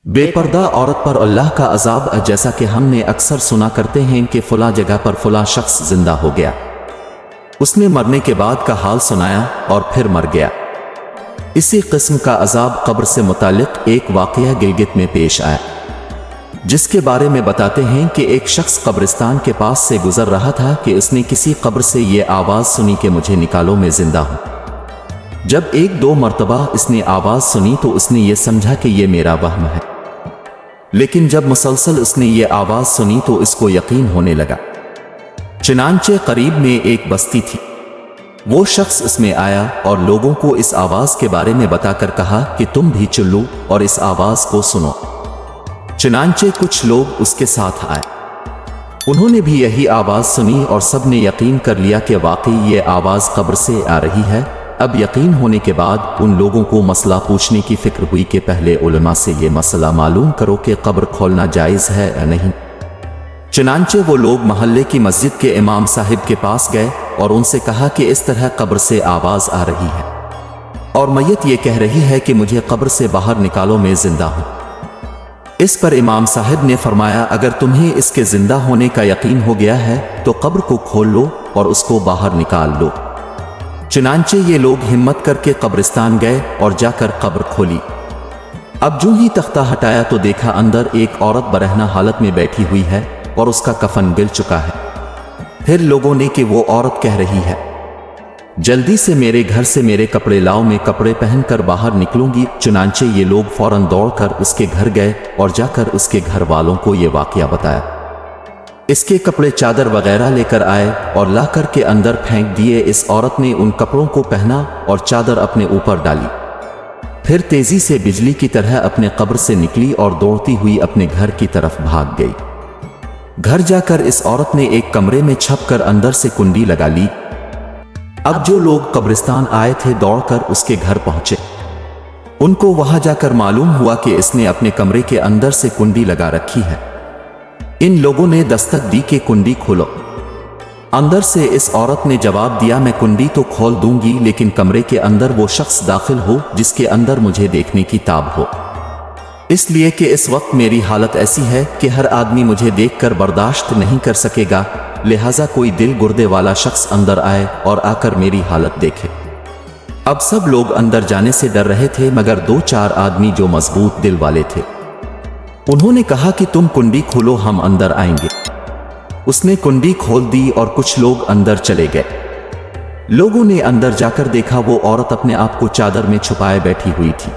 बेपर्दा औरत पर अल्लाह का अजाब। जैसा कि हमने अक्सर सुना करते हैं कि फला जगह पर फला शख्स जिंदा हो गया, उसने मरने के बाद का हाल सुनाया और फिर मर गया। इसी किस्म का अजाब कब्र से मुतालिक एक वाक़या गिलगित में पेश आया, जिसके बारे में बताते हैं कि एक शख्स कब्रिस्तान के पास से गुजर रहा था कि उसने किसी कब्र से ये आवाज़ सुनी कि मुझे निकालो, मैं जिंदा हूँ। जब एक दो मर्तबा इसने आवाज़ सुनी तो उसने ये समझा कि ये मेरा वहम है, लेकिन जब मुसलसल उसने ये आवाज़ सुनी तो इसको यकीन होने लगा। चनांचे करीब में एक बस्ती थी, वो शख्स इसमें आया और लोगों को इस आवाज़ के बारे में बताकर कहा कि तुम भी चलो और इस आवाज़ को सुनो। चनांचे कुछ लोग उसके साथ आए, उन्होंने भी यही आवाज़ सुनी और सब ने यकीन कर लिया कि वाकई ये आवाज़ कब्र से आ रही है। अब यकीन होने के बाद उन लोगों को मसला पूछने की फिक्र हुई कि पहले उलमा से ये मसला मालूम करो कि कब्र खोलना जायज़ है या नहीं। चनांचे वो लोग महल्ले की मस्जिद के इमाम साहिब के पास गए और उनसे कहा कि इस तरह कब्र से आवाज़ आ रही है और मैयत ये कह रही है कि मुझे कब्र से बाहर निकालो, मैं जिंदा हूँ। इस पर इमाम साहिब ने फरमाया, अगर तुम्हें इसके जिंदा होने का यकीन हो गया है तो कब्र को खोल लो और उसको बाहर निकाल लो। चनांचे ये लोग हिम्मत करके कब्रिस्तान गए और जाकर कब्र खोली। अब जो ही तख्ता हटाया तो देखा अंदर एक औरत बरहना हालत में बैठी हुई है और उसका कफन गिल चुका है। फिर लोगों ने कि वो औरत कह रही है, जल्दी से मेरे घर से मेरे कपड़े लाओ, मैं कपड़े पहनकर बाहर निकलूंगी। चुनांचे ये लोग फौरन दौड़कर उसके घर गए और जाकर उसके घर वालों को ये वाकया बताया। इसके कपड़े चादर वगैरह लेकर आए और लाकर के अंदर फेंक दिए। इस औरत ने उन कपड़ों को पहना और चादर अपने ऊपर डाली, फिर तेजी से बिजली की तरह अपने कब्र से निकली और दौड़ती हुई अपने घर की तरफ भाग गई। घर जाकर इस औरत ने एक कमरे में छपकर अंदर से कुंडी लगा ली। अब जो लोग कब्रिस्तान आए थे दौड़कर उसके घर पहुंचे। उनको वहां जाकर मालूम हुआ कि इसने अपने कमरे के अंदर से कुंडी लगा रखी है। इन लोगों ने दस्तक दी कि कुंडी खोलो। अंदर से इस औरत ने जवाब दिया, मैं कुंडी तो खोल दूंगी लेकिन कमरे के अंदर वो शख्स दाखिल हो जिसके अंदर मुझे देखने की ताब हो, इसलिए कि इस वक्त मेरी हालत ऐसी है कि हर आदमी मुझे देखकर बर्दाश्त नहीं कर सकेगा, लिहाजा कोई दिल गुर्दे वाला शख्स अंदर आए और आकर मेरी हालत देखे। अब सब लोग अंदर जाने से डर रहे थे मगर दो चार आदमी जो मजबूत दिल वाले थे, उन्होंने कहा कि तुम कुंडी खोलो, हम अंदर आएंगे। उसने कुंडी खोल दी और कुछ लोग अंदर चले गए। लोगों ने अंदर जाकर देखा वो औरत अपने आप को चादर में छुपाए बैठी हुई थी।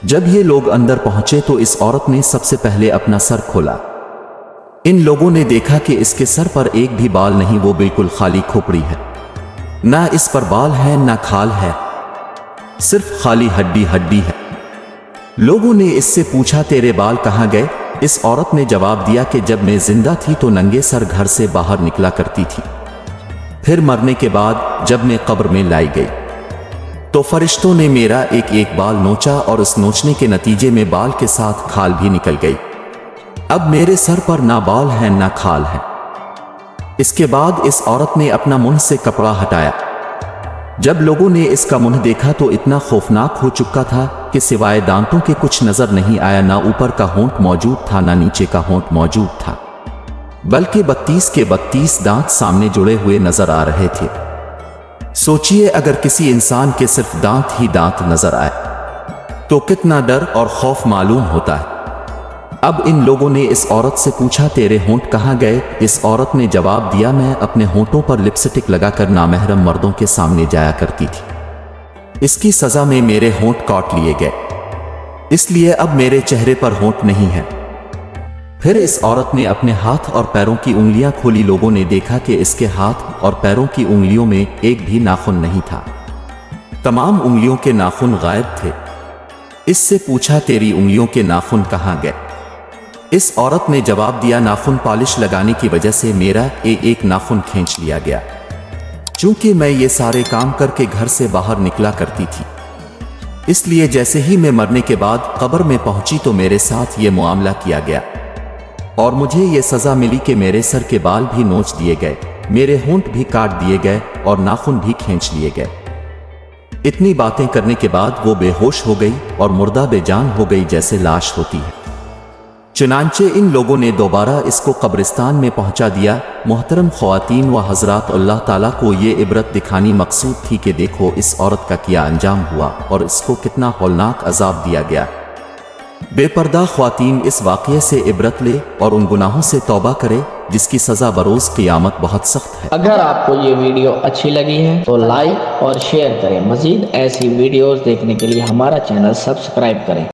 जब ये लोग अंदर पहुंचे तो इस औरत ने सबसे पहले अपना सर खोला। इन लोगों ने देखा कि इसके सर पर एक भी बाल नहीं, वो बिल्कुल खाली खोपड़ी है, ना इस पर बाल है ना खाल है, सिर्फ खाली हड्डी हड्डी है। लोगों ने इससे पूछा, तेरे बाल कहाँ गए? इस औरत ने जवाब दिया कि जब मैं जिंदा थी तो नंगे सर घर से बाहर निकला करती थी, फिर मरने के बाद जब मैं कब्र में लाई गई तो फरिश्तों ने मेरा एक एक बाल नोचा और उस नोचने के नतीजे में बाल के साथ खाल भी निकल गई। अब मेरे सर पर ना बाल है ना खाल है। इसके बाद इस औरत ने अपना मुंह से कपड़ा हटाया। जब लोगों ने इसका मुंह देखा तो इतना खौफनाक हो चुका था कि सिवाय दांतों के कुछ नजर नहीं आया, ना ऊपर का होंठ मौजूद था ना नीचे का होंठ मौजूद था, बल्कि 32 के 32 दांत सामने जुड़े हुए नजर आ रहे थे। सोचिए अगर किसी इंसान के सिर्फ दांत ही दांत नजर आए तो कितना डर और खौफ मालूम होता है। अब इन लोगों ने इस औरत से पूछा, तेरे होंठ कहाँ गए? इस औरत ने जवाब दिया, मैं अपने होंठों पर लिपस्टिक लगाकर नामहरम मर्दों के सामने जाया करती थी, इसकी सजा में मेरे होंठ काट लिए गए, इसलिए अब मेरे चेहरे पर होंठ नहीं है। फिर इस औरत ने अपने हाथ और पैरों की उंगलियां खोली। लोगों ने देखा कि इसके हाथ और पैरों की उंगलियों में एक भी नाखून नहीं था, तमाम उंगलियों के नाखून गायब थे। इससे पूछा, तेरी उंगलियों के नाखून कहाँ गए? इस औरत ने जवाब दिया, नाखून पॉलिश लगाने की वजह से मेरा एक नाखून खींच लिया गया, चूंकि मैं ये सारे काम करके घर से बाहर निकला करती थी, इसलिए जैसे ही मैं मरने के बाद कब्र में पहुंची तो मेरे साथ ये मामला किया गया और मुझे ये सजा मिली कि मेरे सर के बाल भी नोच दिए गए, मेरे होंठ भी काट दिए गए और नाखून भी खींच लिए गए। इतनी बातें करने के बाद वो बेहोश हो गई और मुर्दा बेजान हो गई जैसे लाश होती है। चुनांचे इन लोगों ने दोबारा इसको कब्रिस्तान में पहुंचा दिया। मोहतरम ख्वातीन व हजरात, अल्लाह ताला को ये इबरत दिखानी मकसूद थी कि देखो इस औरत का क्या अंजाम हुआ और इसको कितना हौलनाक अजाब दिया गया। बेपर्दा ख्वातीन इस वाक़ये से इबरत ले और उन गुनाहों से तौबा करे जिसकी सज़ा बरोज़ क़ियामत बहुत सख्त है। अगर आपको ये वीडियो अच्छी लगी है तो लाइक और शेयर करें। मज़ीद ऐसी वीडियोस देखने के लिए हमारा चैनल सब्सक्राइब करें।